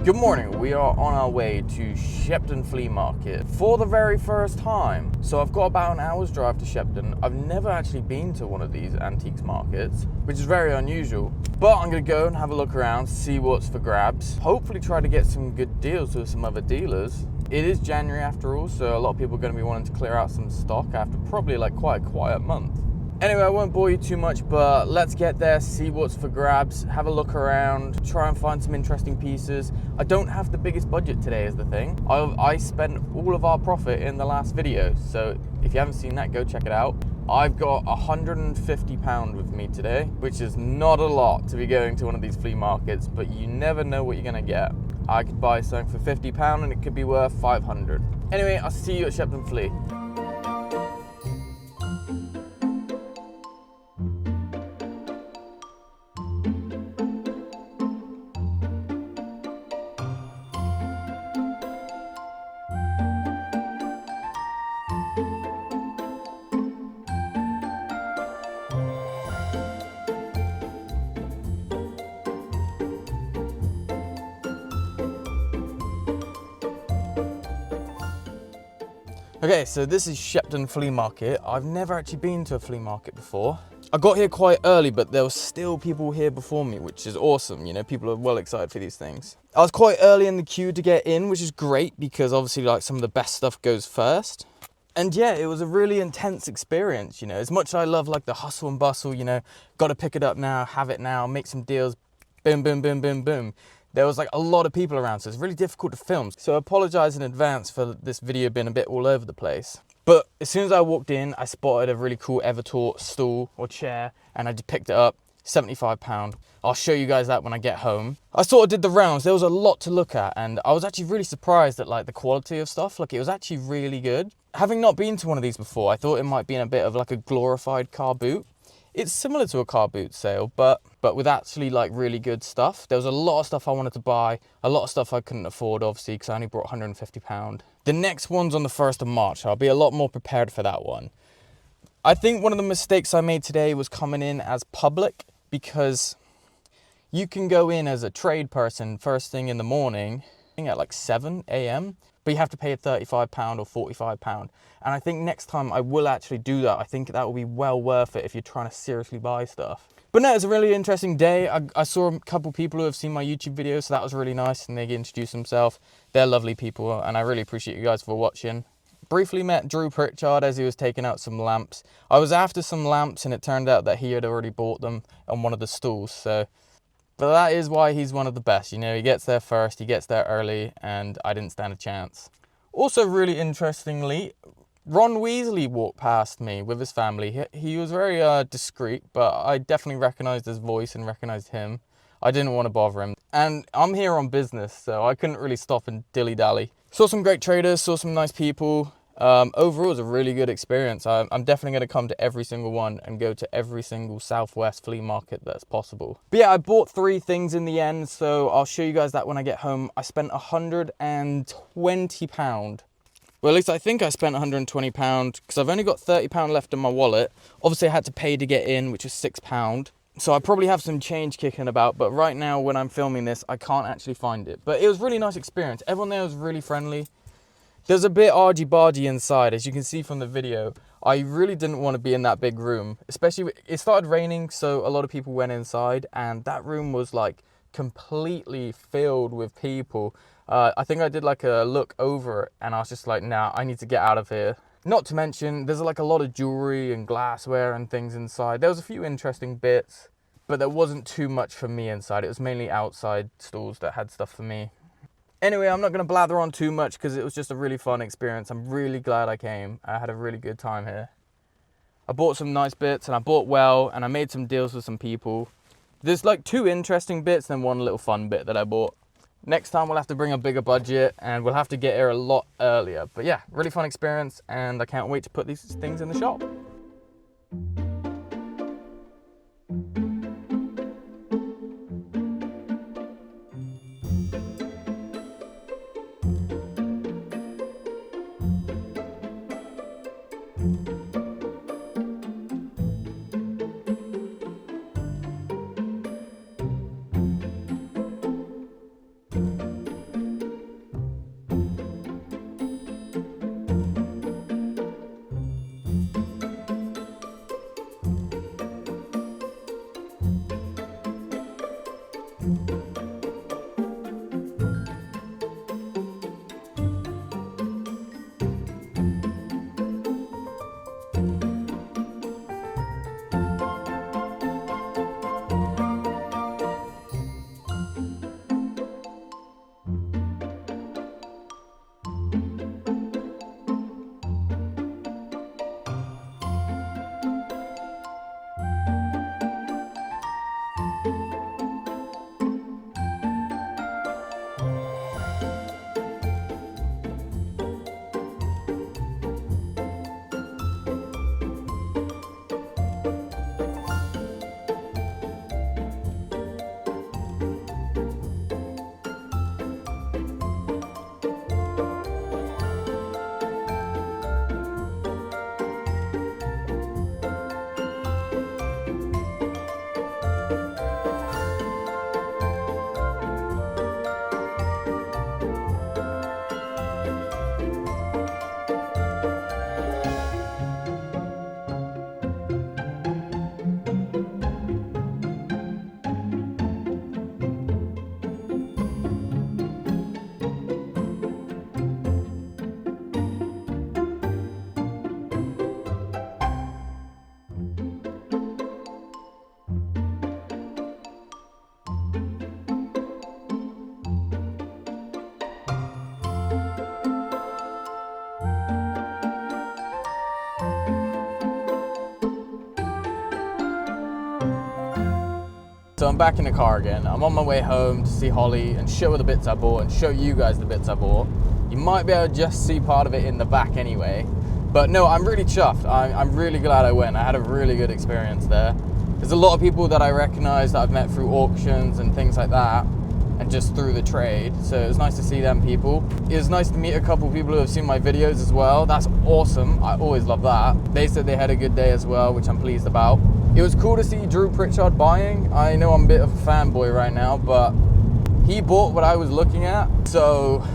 Good morning, we are on our way to Shepton Flea Market for the very first time. So I've got about an hour's drive to Shepton. I've never actually been to one of these antiques markets, which is very unusual. But I'm gonna go and have a look around, see what's for grabs. Hopefully try to get some good deals with some other dealers. It is January after all, so a lot of people are gonna be wanting to clear out some stock after probably like quite a quiet month. Anyway, I won't bore you too much, but let's get there, see what's for grabs, have a look around, try and find some interesting pieces. I don't have the biggest budget today is the thing. I spent all of our profit in the last video, so if you haven't seen that, go check it out. I've got £150 with me today, which is not a lot to be going to one of these flea markets, but you never know what you're gonna get. I could buy something for £50 and it could be worth 500. Anyway, I'll see you at Shepton Flea. Okay, so this is Shepton Flea Market. I've never actually been to a flea market before. I got here quite early, but there were still people here before me, which is awesome. You know, people are well excited for these things. I was quite early in the queue to get in, which is great because obviously like some of the best stuff goes first. And yeah, it was a really intense experience, you know. As much as I love like the hustle and bustle, you know, got to pick it up now, have it now, make some deals, boom, boom, boom, boom, boom. There was like a lot of people around, so it's really difficult to film. So I apologize in advance for this video being a bit all over the place. But as soon as I walked in, I spotted a really cool Evertort stool or chair, and I just picked it up, £75. I'll show you guys that when I get home. I sort of did the rounds. There was a lot to look at, and I was actually really surprised at like the quality of stuff. Like it was actually really good. Having not been to one of these before, I thought it might be in a bit of like a glorified car boot. It's similar to a car boot sale, but with actually like really good stuff. There was a lot of stuff I wanted to buy, a lot of stuff I couldn't afford, obviously, because I only brought £150. The next one's on the 1st of March. I'll be a lot more prepared for that one. I think one of the mistakes I made today was coming in as public, because you can go in as a trade person first thing in the morning at like 7 a.m. but you have to pay a £35 or £45. And I think next time I will actually do that. I think that will be well worth it if you're trying to seriously buy stuff. But no, it's a really interesting day. I saw a couple people who have seen my YouTube videos, so that was really nice, and they introduced themselves. They're lovely people, and I really appreciate you guys for watching. Briefly met Drew Pritchard as he was taking out some lamps. I was after some lamps, and it turned out that he had already bought them on one of the stalls, so... But that is why he's one of the best, you know, he gets there first, he gets there early, and I didn't stand a chance. Also, really interestingly, Ron Weasley walked past me with his family. He was very discreet, but I definitely recognized his voice and recognized him. I didn't want to bother him. And I'm here on business, so I couldn't really stop and dilly-dally. Saw some great traders, saw some nice people. Overall, it was a really good experience. I'm definitely going to come to every single one and go to every single Southwest flea market that's possible. But yeah, I bought 3 things in the end, so I'll show you guys that when I get home. I spent £120. Well, at least I think I spent £120 because I've only got £30 left in my wallet. Obviously, I had to pay to get in, which was £6. So I probably have some change kicking about, but right now when I'm filming this, I can't actually find it. But it was a really nice experience. Everyone there was really friendly. There's a bit argy-bargy inside, as you can see from the video. I really didn't want to be in that big room, especially, it started raining, so a lot of people went inside, and that room was like completely filled with people. I think I did like a look over it, and I was just like, nah, I need to get out of here. Not to mention, there's like a lot of jewelry and glassware and things inside. There was a few interesting bits, but there wasn't too much for me inside. It was mainly outside stalls that had stuff for me. Anyway, I'm not going to blather on too much because it was just a really fun experience. I'm really glad I came. I had a really good time here. I bought some nice bits, and I bought well, and I made some deals with some people. There's like 2 interesting bits and 1 little fun bit that I bought. Next time we'll have to bring a bigger budget, and we'll have to get here a lot earlier. But yeah, really fun experience, and I can't wait to put these things in the shop. So I'm back in the car again. I'm on my way home to see Holly and show her the bits I bought and show you guys the bits I bought. You might be able to just see part of it in the back anyway. But no, I'm really chuffed. I'm really glad I went. I had a really good experience there. There's a lot of people that I recognize that I've met through auctions and things like that, and just through the trade. So it was nice to see them people. It was nice to meet a couple of people who have seen my videos as well. That's awesome. I always love that. They said they had a good day as well, which I'm pleased about. It was cool to see Drew Pritchard buying. I know I'm a bit of a fanboy right now, but he bought what I was looking at. So,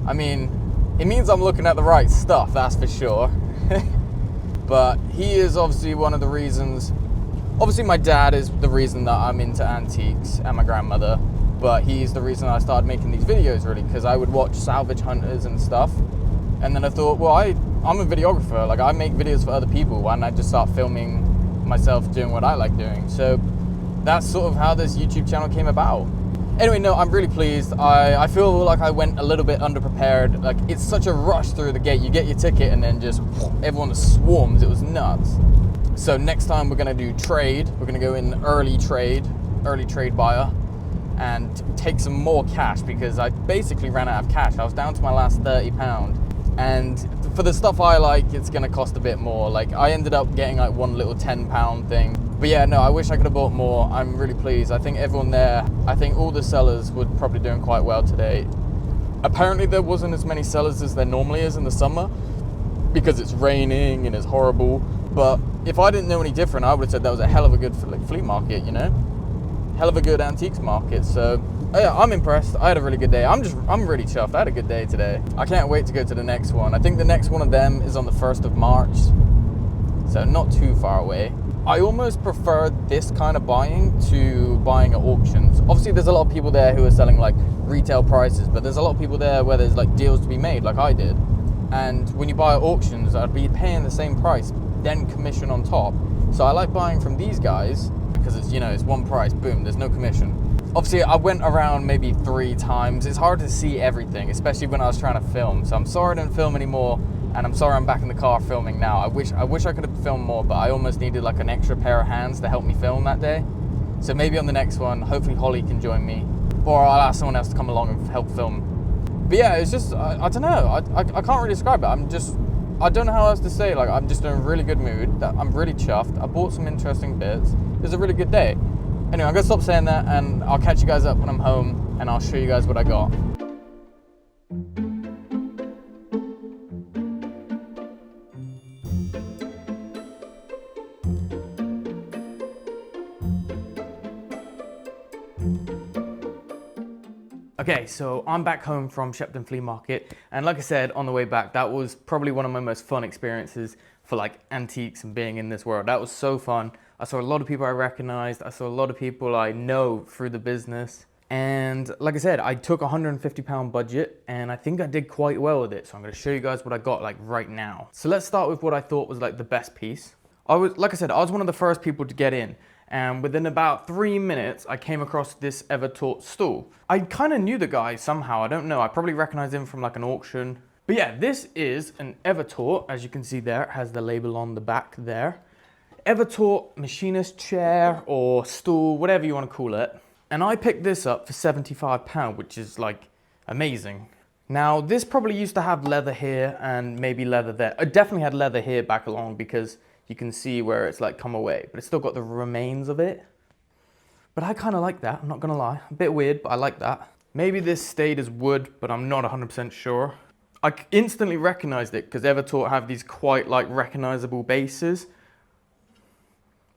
I mean, it means I'm looking at the right stuff, that's for sure. But he is obviously one of the reasons. Obviously my dad is the reason that I'm into antiques, and my grandmother. But he's the reason I started making these videos, really, because I would watch salvage hunters and stuff. And then I thought, well, I'm a videographer. Like, I make videos for other people. Why don't I just start filming myself doing what I like doing? So that's sort of how this YouTube channel came about. Anyway, no, I'm really pleased. I feel like I went a little bit underprepared. Like, it's such a rush through the gate. You get your ticket and then just everyone swarms. It was nuts. So next time we're gonna do trade. We're gonna go in early trade buyer, and take some more cash because I basically ran out of cash. I was down to my last £30. And for the stuff I like, it's gonna cost a bit more. Like, I ended up getting like one little £10 thing. But yeah, no, I wish I could have bought more. I'm really pleased. I think everyone there, I think all the sellers were probably doing quite well today. Apparently there wasn't as many sellers as there normally is in the summer because it's raining and it's horrible. But if I didn't know any different, I would have said that was a hell of a good flea market, you know? Hell of a good antiques market. So yeah, I'm impressed. I had a really good day. I'm really chuffed. I had a good day today. I can't wait to go to the next one. I think the next one of them is on the 1st of March. So not too far away. I almost prefer this kind of buying to buying at auctions. Obviously there's a lot of people there who are selling like retail prices, but there's a lot of people there where there's like deals to be made like I did. And when you buy at auctions, I'd be paying the same price, then commission on top. So I like buying from these guys because it's, you know, it's one price, boom, there's no commission. Obviously I went around maybe 3 times. It's hard to see everything, especially when I was trying to film. So I'm sorry I didn't film anymore. And I'm sorry I'm back in the car filming now. I wish I could have filmed more, but I almost needed like an extra pair of hands to help me film that day. So maybe on the next one, hopefully Holly can join me, or I'll ask someone else to come along and help film. But yeah, it's just, I don't know, I can't really describe it. I don't know how else to say. Like, I'm just in a really good mood. I'm really chuffed. I bought some interesting bits. It was a really good day. Anyway, I'm gonna stop saying that and I'll catch you guys up when I'm home and I'll show you guys what I got. Okay, so I'm back home from Shepton Flea Market, and like I said on the way back, that was probably one of my most fun experiences for like antiques and being in this world. That was so fun. I saw a lot of people I recognized. I saw a lot of people I know through the business. And like I said, I took a £150 budget and I think I did quite well with it. So I'm gonna show you guys what I got like right now. So let's start with what I thought was like the best piece. Like I said, I was one of the first people to get in. And within about 3 minutes, I came across this Evertort stool. I kind of knew the guy somehow, I don't know. I probably recognized him from like an auction. But yeah, this is an Evertort. As you can see there, it has the label on the back there. Evertort machinist chair or stool, whatever you want to call it. And I picked this up for £75, which is like amazing. Now, this probably used to have leather here and maybe leather there. It definitely had leather here back along because you can see where it's like come away, but it's still got the remains of it. But I kind of like that, I'm not gonna lie. A bit weird, but I like that. Maybe this stayed as wood, but I'm not 100% sure. I instantly recognized it because Evertort have these quite like recognizable bases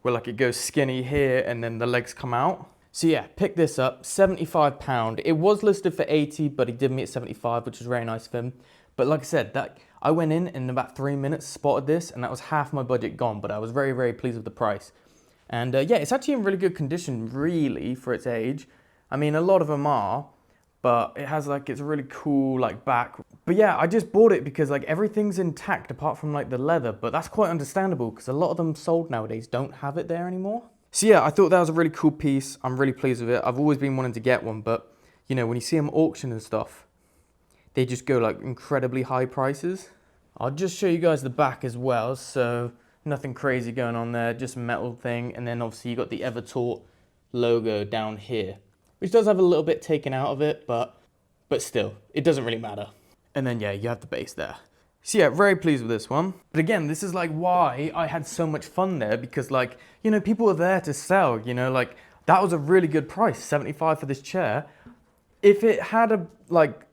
where like it goes skinny here and then the legs come out. So yeah, pick this up, £75. It was listed for 80, but he did me at 75, which was very nice of him. But like I said, I went in about 3 minutes, spotted this, and that was half my budget gone, but I was very, very pleased with the price. And yeah, it's actually in really good condition, really, for its age. I mean, a lot of them are, but it has like, it's a really cool like back. But yeah, I just bought it because like everything's intact apart from like the leather, but that's quite understandable because a lot of them sold nowadays don't have it there anymore. So yeah, I thought that was a really cool piece. I'm really pleased with it. I've always been wanting to get one, but you know, when you see them auction and stuff, they just go like incredibly high prices. I'll just show you guys the back as well. So nothing crazy going on there, just a metal thing. And then obviously you got the Evertort, logo down here, which does have a little bit taken out of it, but still, it doesn't really matter. And then yeah, you have the base there. So yeah, very pleased with this one. But again, this is like why I had so much fun there, because like, you know, people were there to sell, you know, like that was a really good price, 75 for this chair. If it had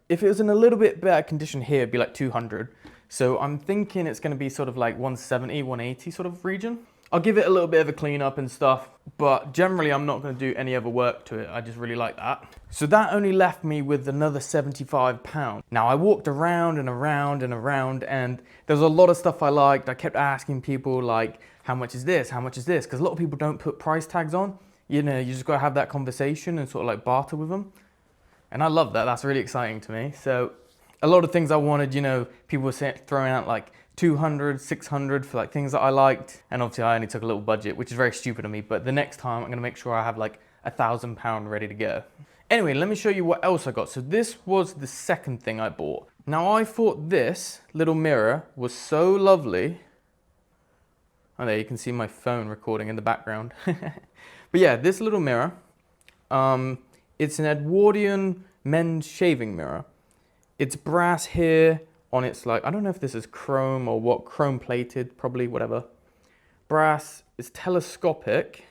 if it was in a little bit better condition here, it'd be like 200. So I'm thinking it's gonna be sort of like 170, 180 sort of region. I'll give it a little bit of a clean up and stuff, but generally I'm not gonna do any other work to it. I just really like that. So that only left me with another £75. Now I walked around and around and around, and there was a lot of stuff I liked. I kept asking people like, how much is this? How much is this? Because a lot of people don't put price tags on. You know, you just gotta have that conversation and sort of like barter with them. And I love that, that's really exciting to me. So a lot of things I wanted, you know, people were throwing out like 200, 600 for like things that I liked. And obviously I only took a little budget, which is very stupid of me. But the next time I'm gonna make sure I have like £1,000 ready to go. Anyway, let me show you what else I got. So this was the second thing I bought. Now I thought this little mirror was so lovely. Oh, there you can see my phone recording in the background. But yeah, this little mirror, it's an Edwardian men's shaving mirror. It's brass here on its like, I don't know if this is chrome or what, chrome plated, probably, whatever. Brass, it's telescopic.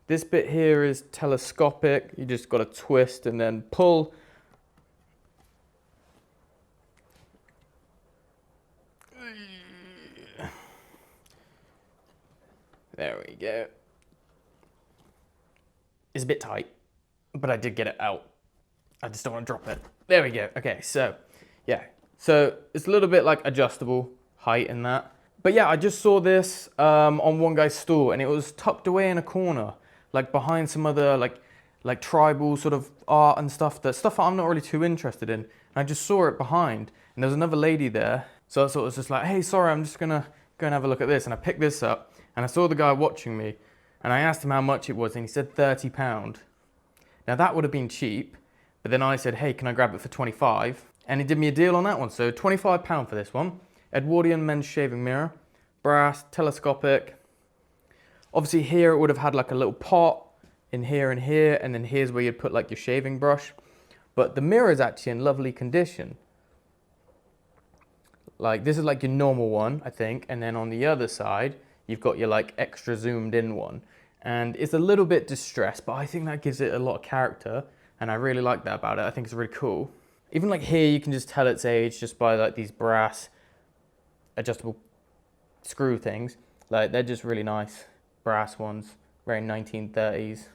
This bit here is telescopic. You just got to twist and then pull. There we go. It's a bit tight, but I did get it out. I just don't want to drop it. There we go. Okay, so yeah. So it's a little bit like adjustable height in that. But yeah, I just saw this on one guy's store, and it was tucked away in a corner, like behind some other like tribal sort of art and stuff that I'm not really too interested in. And I just saw it behind, and there was another lady there. So I sort of was just like, hey, sorry, I'm just gonna go and have a look at this. And I picked this up, and I saw the guy watching me, and I asked him how much it was, and he said £30. Now that would have been cheap, but then I said, hey, can I grab it for 25? And he did me a deal on that one. So £25 for this one. Edwardian men's shaving mirror, brass, telescopic. Obviously here it would have had like a little pot in here, and then here's where you'd put like your shaving brush. But the mirror is actually in lovely condition. Like this is like your normal one, I think. And then on the other side, you've got your like extra zoomed in one. And it's a little bit distressed, but I think that gives it a lot of character. And I really like that about it. I think it's really cool. Even like here, you can just tell its age just by like these brass adjustable screw things. Like they're just really nice brass ones, very 1930s.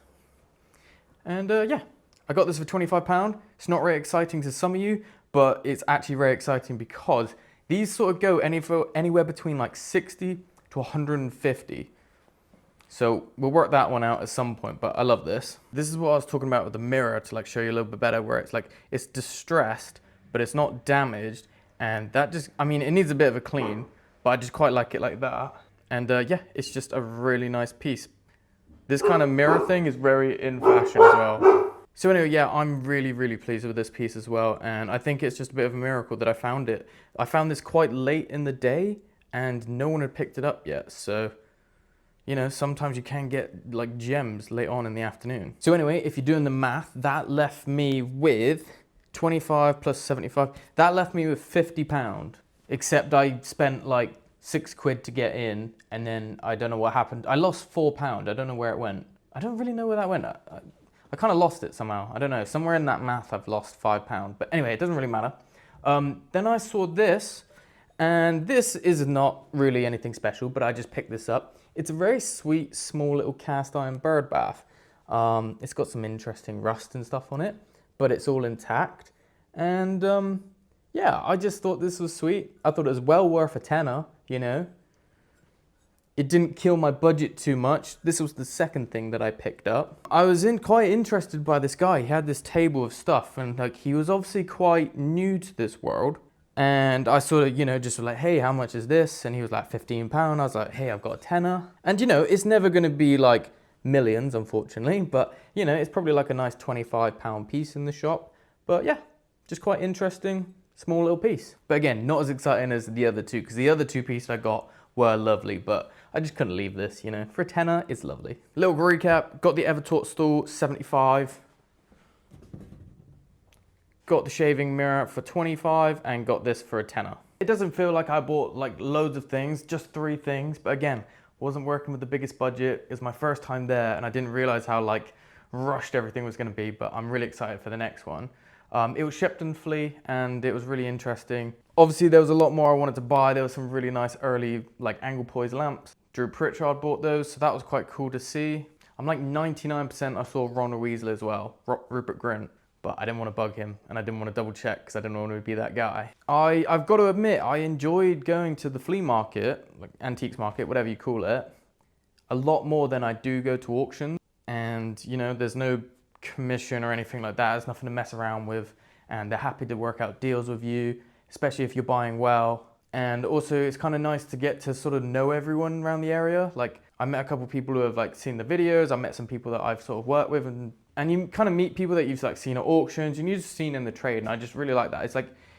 And yeah, I got this for £25. It's not very exciting to some of you, but it's actually very exciting because these sort of go anywhere between like 60 to 150. So we'll work that one out at some point, but I love this. This is what I was talking about with the mirror, to like show you a little bit better, where it's like, it's distressed, but it's not damaged. And that just, I mean, it needs a bit of a clean, but I just quite like it like that. And yeah, it's just a really nice piece. This kind of mirror thing is very in fashion as well. So anyway, yeah, I'm really, really pleased with this piece as well. And I think it's just a bit of a miracle that I found it. I found this quite late in the day and no one had picked it up yet. So, you know, sometimes you can get like gems late on in the afternoon. So anyway, if you're doing the math, that left me with 25 plus 75. That left me with £50, except I spent like £6 to get in, and then I don't know what happened. I lost £4. I don't know where it went. I don't really know where that went. I kind of lost it somehow. I don't know. Somewhere in that math, I've lost £5. But anyway, it doesn't really matter. Then I saw this, and this is not really anything special, but I just picked this up. It's a very sweet, small little cast iron bird bath. It's got some interesting rust and stuff on it, but it's all intact. And yeah, I just thought this was sweet. I thought it was well worth a tenner, you know. It didn't kill my budget too much. This was the second thing that I picked up. I was quite interested by this guy. He had this table of stuff, and like he was obviously quite new to this world. And I sort of, you know, just was like, hey, how much is this? And he was like, £15. I was like, hey, I've got a tenner. And you know, it's never gonna be like millions, unfortunately, but you know, it's probably like a nice £25 piece in the shop. But yeah, just quite interesting, small little piece. But again, not as exciting as the other two, because the other two pieces I got were lovely, but I just couldn't leave this, you know. For a tenner, it's lovely. Little recap, got the Evertort stool, 75. Got the shaving mirror for 25 and got this for a tenner. It doesn't feel like I bought like loads of things, just 3 things, but again, wasn't working with the biggest budget. It was my first time there and I didn't realize how like rushed everything was gonna be, but I'm really excited for the next one. It was Shepton Flea and it was really interesting. Obviously there was a lot more I wanted to buy. There was some really nice early like angle poise lamps. Drew Pritchard bought those, so that was quite cool to see. I'm like 99% I saw Ronald Weasley as well, Rupert Grint, but I didn't want to bug him and I didn't want to double check because I didn't want to be that guy. I've got to admit, I enjoyed going to the flea market, like antiques market, whatever you call it, a lot more than I do go to auctions. And you know, there's no commission or anything like that. There's nothing to mess around with, and they're happy to work out deals with you, especially if you're buying well. And also it's kind of nice to get to sort of know everyone around the area. Like I met a couple of people who have like seen the videos. I met some people that I've sort of worked with, and you kind of meet people that you've like seen at auctions and you've just seen in the trade. And I just really like that.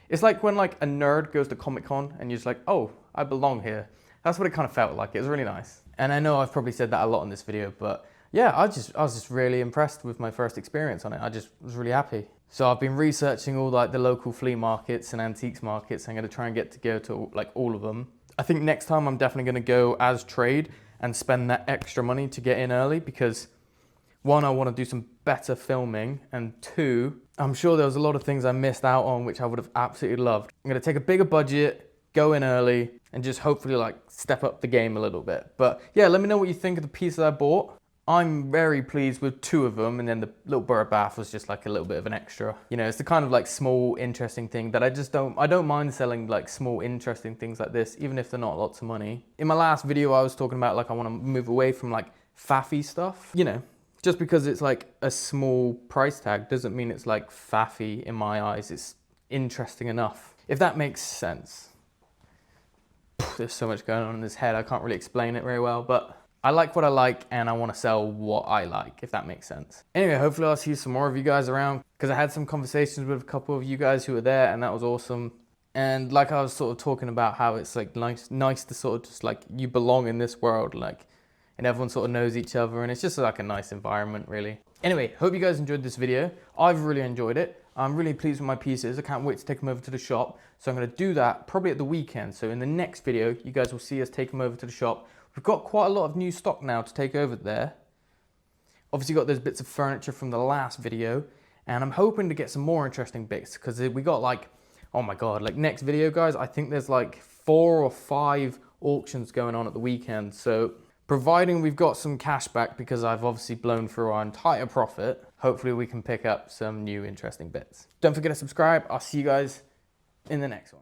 It's like when like a nerd goes to Comic-Con and you're just like, oh, I belong here. That's what it kind of felt like. It was really nice. And I know I've probably said that a lot in this video, but yeah, I was just really impressed with my first experience on it. I just was really happy. So I've been researching all like the local flea markets and antiques markets. I'm going to try and get to go to like all of them. I think next time I'm definitely going to go as trade and spend that extra money to get in early because 1, I want to do some better filming, and 2, I'm sure there was a lot of things I missed out on which I would have absolutely loved. I'm going to take a bigger budget, go in early, and just hopefully like step up the game a little bit. But yeah, let me know what you think of the pieces I bought. I'm very pleased with 2 of them, and then the little bird bath was just like a little bit of an extra. You know, it's the kind of like small, interesting thing that I don't mind selling like small, interesting things like this, even if they're not lots of money. In my last video, I was talking about like I want to move away from like faffy stuff. You know, just because it's like a small price tag doesn't mean it's like faffy in my eyes. It's interesting enough, if that makes sense. There's so much going on in this head, I can't really explain it very well, but I like what I like and I want to sell what I like, if that makes sense. Anyway, hopefully I'll see some more of you guys around because I had some conversations with a couple of you guys who were there and that was awesome. And like I was sort of talking about how it's like nice to sort of just like you belong in this world, like, and everyone sort of knows each other and it's just like a nice environment really. Anyway, hope you guys enjoyed this video. I've really enjoyed it. I'm really pleased with my pieces. I can't wait to take them over to the shop. So I'm going to do that probably at the weekend. So in the next video, you guys will see us take them over to the shop. We've got quite a lot of new stock now to take over there. Obviously got those bits of furniture from the last video. And I'm hoping to get some more interesting bits because we got like, oh my God, like next video guys, I think there's like 4 or 5 auctions going on at the weekend. So providing we've got some cash back because I've obviously blown through our entire profit, hopefully we can pick up some new interesting bits. Don't forget to subscribe. I'll see you guys in the next one.